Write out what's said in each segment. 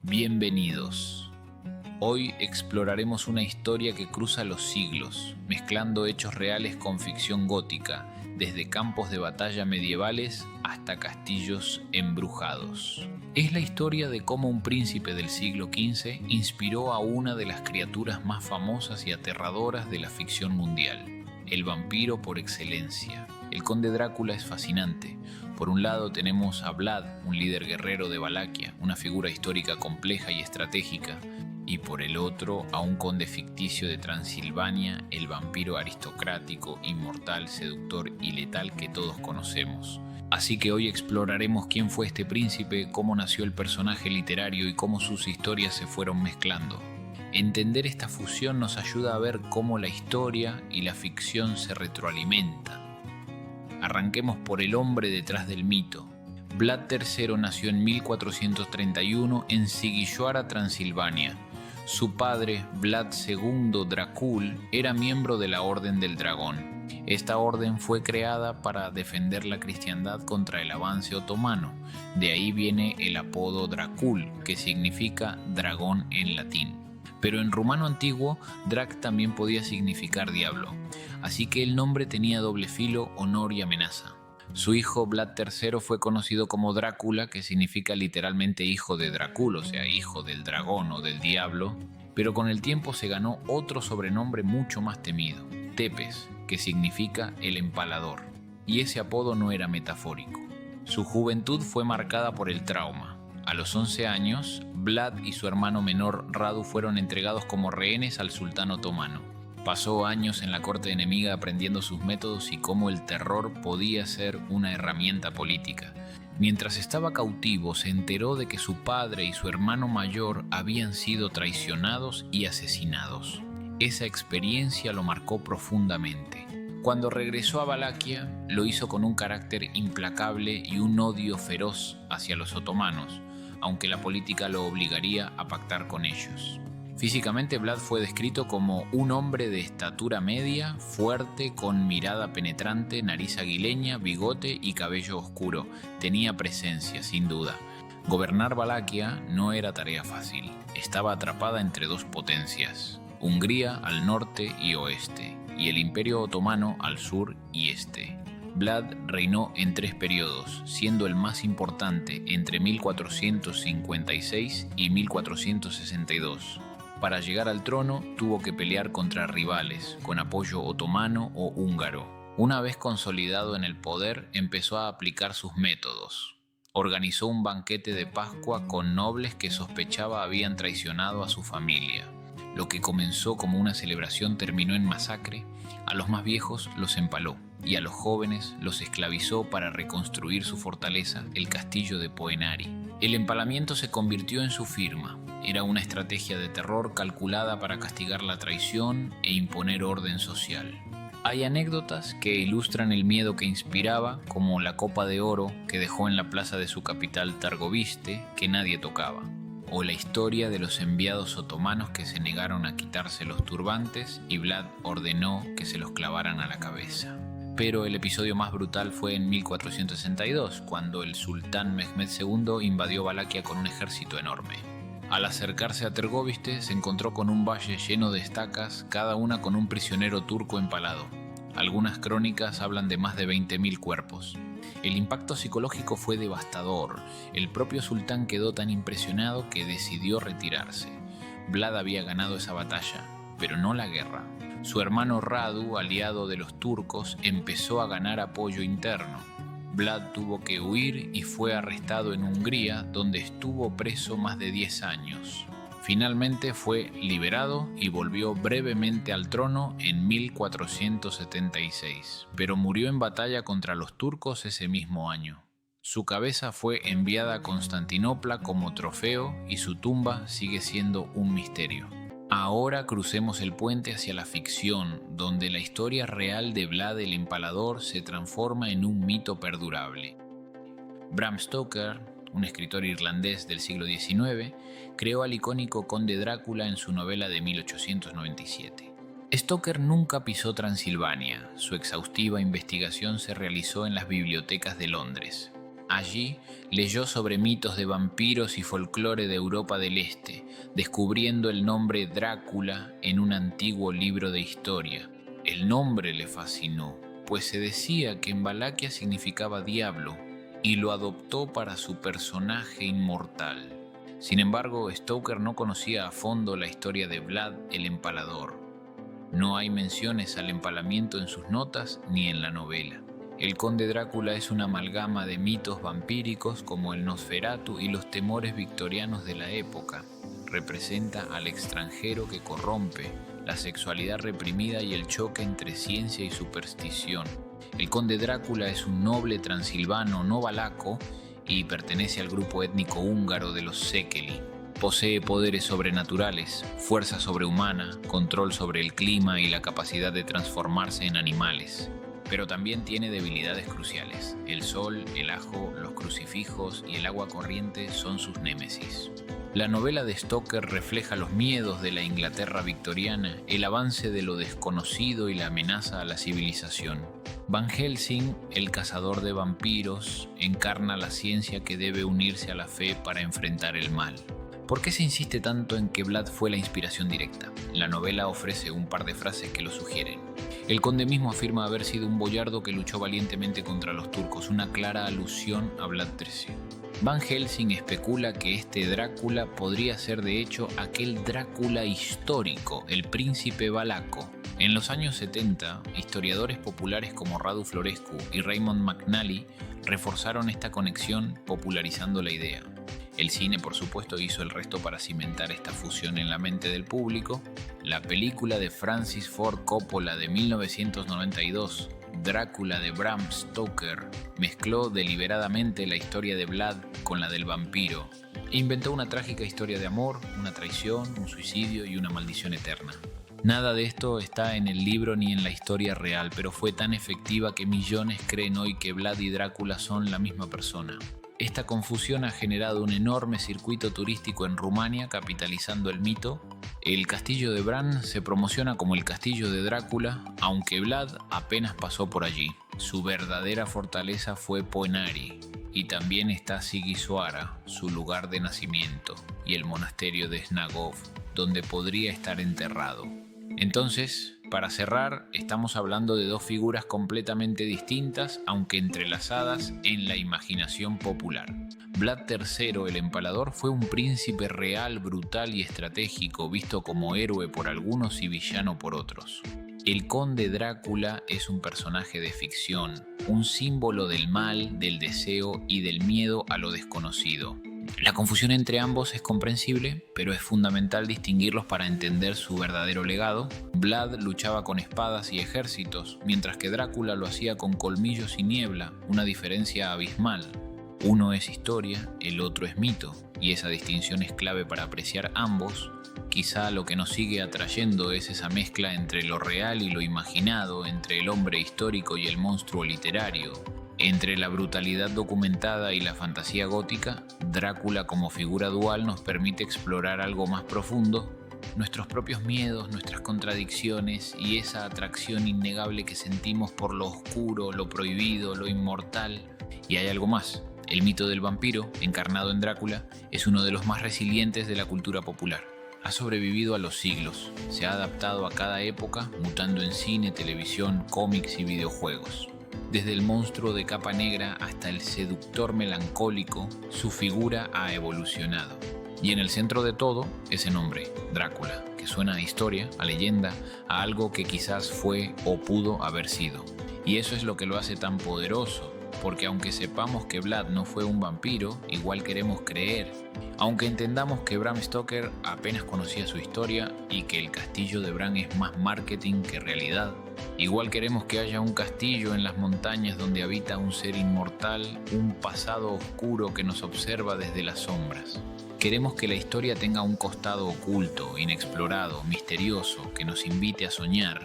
Bienvenidos. Hoy exploraremos una historia que cruza los siglos, mezclando hechos reales con ficción gótica, desde campos de batalla medievales hasta castillos embrujados. Es la historia de cómo un príncipe del siglo XV inspiró a una de las criaturas más famosas y aterradoras de la ficción mundial, el vampiro por excelencia. El conde Drácula es fascinante. Por un lado tenemos a Vlad, un líder guerrero de Valaquia, una figura histórica compleja y estratégica, y por el otro a un conde ficticio de Transilvania, el vampiro aristocrático, inmortal, seductor y letal que todos conocemos. Así que hoy exploraremos quién fue este príncipe, cómo nació el personaje literario y cómo sus historias se fueron mezclando. Entender esta fusión nos ayuda a ver cómo la historia y la ficción se retroalimentan. Arranquemos por el hombre detrás del mito. Vlad III nació en 1431 en Sigilloara, Transilvania. Su padre, Vlad II Dracul, era miembro de la Orden del Dragón. Esta orden fue creada para defender la cristiandad contra el avance otomano. De ahí viene el apodo Dracul, que significa dragón en latín. Pero en rumano antiguo, Drac también podía significar diablo, así que el nombre tenía doble filo, honor y amenaza. Su hijo Vlad III fue conocido como Drácula, que significa literalmente hijo de Drácul, o sea, hijo del dragón o del diablo, pero con el tiempo se ganó otro sobrenombre mucho más temido, Tepes, que significa el empalador, y ese apodo no era metafórico. Su juventud fue marcada por el trauma. A los 11 años, Vlad y su hermano menor Radu fueron entregados como rehenes al sultán otomano. Pasó años en la corte enemiga aprendiendo sus métodos y cómo el terror podía ser una herramienta política. Mientras estaba cautivo, se enteró de que su padre y su hermano mayor habían sido traicionados y asesinados. Esa experiencia lo marcó profundamente. Cuando regresó a Valaquia, lo hizo con un carácter implacable y un odio feroz hacia los otomanos, aunque la política lo obligaría a pactar con ellos. Físicamente, Vlad fue descrito como un hombre de estatura media, fuerte, con mirada penetrante, nariz aguileña, bigote y cabello oscuro. Tenía presencia, sin duda. Gobernar Valaquia no era tarea fácil. Estaba atrapada entre dos potencias, Hungría al norte y oeste, y el Imperio Otomano al sur y este. Vlad reinó en 3 periodos, siendo el más importante entre 1456 y 1462. Para llegar al trono tuvo que pelear contra rivales, con apoyo otomano o húngaro. Una vez consolidado en el poder, empezó a aplicar sus métodos. Organizó un banquete de Pascua con nobles que sospechaba habían traicionado a su familia. Lo que comenzó como una celebración terminó en masacre. A los más viejos los empaló y a los jóvenes los esclavizó para reconstruir su fortaleza, el castillo de Poenari. El empalamiento se convirtió en su firma. Era una estrategia de terror calculada para castigar la traición e imponer orden social. Hay anécdotas que ilustran el miedo que inspiraba, como la copa de oro que dejó en la plaza de su capital Targoviste, que nadie tocaba, o la historia de los enviados otomanos que se negaron a quitarse los turbantes y Vlad ordenó que se los clavaran a la cabeza. Pero el episodio más brutal fue en 1462, cuando el sultán Mehmed II invadió Valaquia con un ejército enorme. Al acercarse a Tergoviste se encontró con un valle lleno de estacas, cada una con un prisionero turco empalado. Algunas crónicas hablan de más de 20.000 cuerpos. El impacto psicológico fue devastador. El propio sultán quedó tan impresionado que decidió retirarse. Vlad había ganado esa batalla, pero no la guerra. Su hermano Radu, aliado de los turcos, empezó a ganar apoyo interno. Vlad tuvo que huir y fue arrestado en Hungría, donde estuvo preso más de 10 años. Finalmente fue liberado y volvió brevemente al trono en 1476, pero murió en batalla contra los turcos ese mismo año. Su cabeza fue enviada a Constantinopla como trofeo y su tumba sigue siendo un misterio. Ahora crucemos el puente hacia la ficción, donde la historia real de Vlad el Empalador se transforma en un mito perdurable. Bram Stoker, un escritor irlandés del siglo XIX, creó al icónico conde Drácula en su novela de 1897. Stoker nunca pisó Transilvania. Su exhaustiva investigación se realizó en las bibliotecas de Londres. Allí leyó sobre mitos de vampiros y folclore de Europa del Este, descubriendo el nombre Drácula en un antiguo libro de historia. El nombre le fascinó, pues se decía que en Valaquia significaba diablo, y lo adoptó para su personaje inmortal. Sin embargo, Stoker no conocía a fondo la historia de Vlad el Empalador. No hay menciones al empalamiento en sus notas ni en la novela. El conde Drácula es una amalgama de mitos vampíricos como el Nosferatu y los temores victorianos de la época. Representa al extranjero que corrompe, la sexualidad reprimida y el choque entre ciencia y superstición. El conde Drácula es un noble transilvano no valaco y pertenece al grupo étnico húngaro de los Sekeli. Posee poderes sobrenaturales, fuerza sobrehumana, control sobre el clima y la capacidad de transformarse en animales. Pero también tiene debilidades cruciales. El sol, el ajo, los crucifijos y el agua corriente son sus némesis. La novela de Stoker refleja los miedos de la Inglaterra victoriana, el avance de lo desconocido y la amenaza a la civilización. Van Helsing, el cazador de vampiros, encarna la ciencia que debe unirse a la fe para enfrentar el mal. ¿Por qué se insiste tanto en que Vlad fue la inspiración directa? La novela ofrece un par de frases que lo sugieren. El conde mismo afirma haber sido un boyardo que luchó valientemente contra los turcos, una clara alusión a Vlad III. Van Helsing especula que este Drácula podría ser de hecho aquel Drácula histórico, el príncipe valaco. En los años 70, historiadores populares como Radu Florescu y Raymond McNally reforzaron esta conexión popularizando la idea. El cine, por supuesto, hizo el resto para cimentar esta fusión en la mente del público. La película de Francis Ford Coppola de 1992, Drácula de Bram Stoker, mezcló deliberadamente la historia de Vlad con la del vampiro e inventó una trágica historia de amor, una traición, un suicidio y una maldición eterna. Nada de esto está en el libro ni en la historia real, pero fue tan efectiva que millones creen hoy que Vlad y Drácula son la misma persona. Esta confusión ha generado un enorme circuito turístico en Rumania, capitalizando el mito. El castillo de Bran se promociona como el castillo de Drácula, aunque Vlad apenas pasó por allí. Su verdadera fortaleza fue Poenari, y también está Sigisoara, su lugar de nacimiento, y el monasterio de Snagov, donde podría estar enterrado. Entonces, para cerrar, estamos hablando de dos figuras completamente distintas, aunque entrelazadas en la imaginación popular. Vlad III el Empalador fue un príncipe real, brutal y estratégico, visto como héroe por algunos y villano por otros. El conde Drácula es un personaje de ficción, un símbolo del mal, del deseo y del miedo a lo desconocido. La confusión entre ambos es comprensible, pero es fundamental distinguirlos para entender su verdadero legado. Vlad luchaba con espadas y ejércitos, mientras que Drácula lo hacía con colmillos y niebla, una diferencia abismal. Uno es historia, el otro es mito, y esa distinción es clave para apreciar ambos. Quizá lo que nos sigue atrayendo es esa mezcla entre lo real y lo imaginado, entre el hombre histórico y el monstruo literario. Entre la brutalidad documentada y la fantasía gótica, Drácula como figura dual nos permite explorar algo más profundo, nuestros propios miedos, nuestras contradicciones y esa atracción innegable que sentimos por lo oscuro, lo prohibido, lo inmortal. Y hay algo más, el mito del vampiro, encarnado en Drácula, es uno de los más resilientes de la cultura popular. Ha sobrevivido a los siglos, se ha adaptado a cada época, mutando en cine, televisión, cómics y videojuegos. Desde el monstruo de capa negra hasta el seductor melancólico, su figura ha evolucionado. Y en el centro de todo, ese nombre, Drácula, que suena a historia, a leyenda, a algo que quizás fue o pudo haber sido. Y eso es lo que lo hace tan poderoso, porque aunque sepamos que Vlad no fue un vampiro, igual queremos creer. Aunque entendamos que Bram Stoker apenas conocía su historia y que el castillo de Bran es más marketing que realidad, igual queremos que haya un castillo en las montañas donde habita un ser inmortal, un pasado oscuro que nos observa desde las sombras. Queremos que la historia tenga un costado oculto, inexplorado, misterioso, que nos invite a soñar.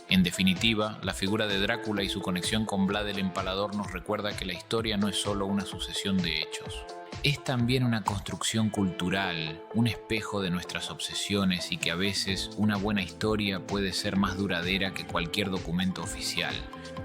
En definitiva, la figura de Drácula y su conexión con Vlad el Empalador nos recuerda que la historia no es solo una sucesión de hechos. Es también una construcción cultural, un espejo de nuestras obsesiones y que a veces una buena historia puede ser más duradera que cualquier documento oficial.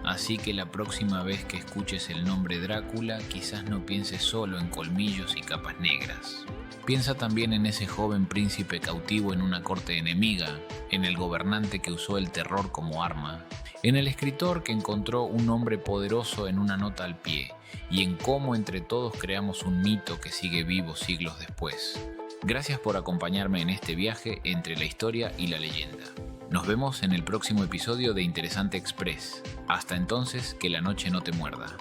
Así que la próxima vez que escuches el nombre Drácula, quizás no pienses solo en colmillos y capas negras. Piensa también en ese joven príncipe cautivo en una corte enemiga, en el gobernante que usó el terror como arma, en el escritor que encontró un hombre poderoso en una nota al pie, y en cómo entre todos creamos un mito que sigue vivo siglos después. Gracias por acompañarme en este viaje entre la historia y la leyenda. Nos vemos en el próximo episodio de Interesante Express. Hasta entonces, que la noche no te muerda.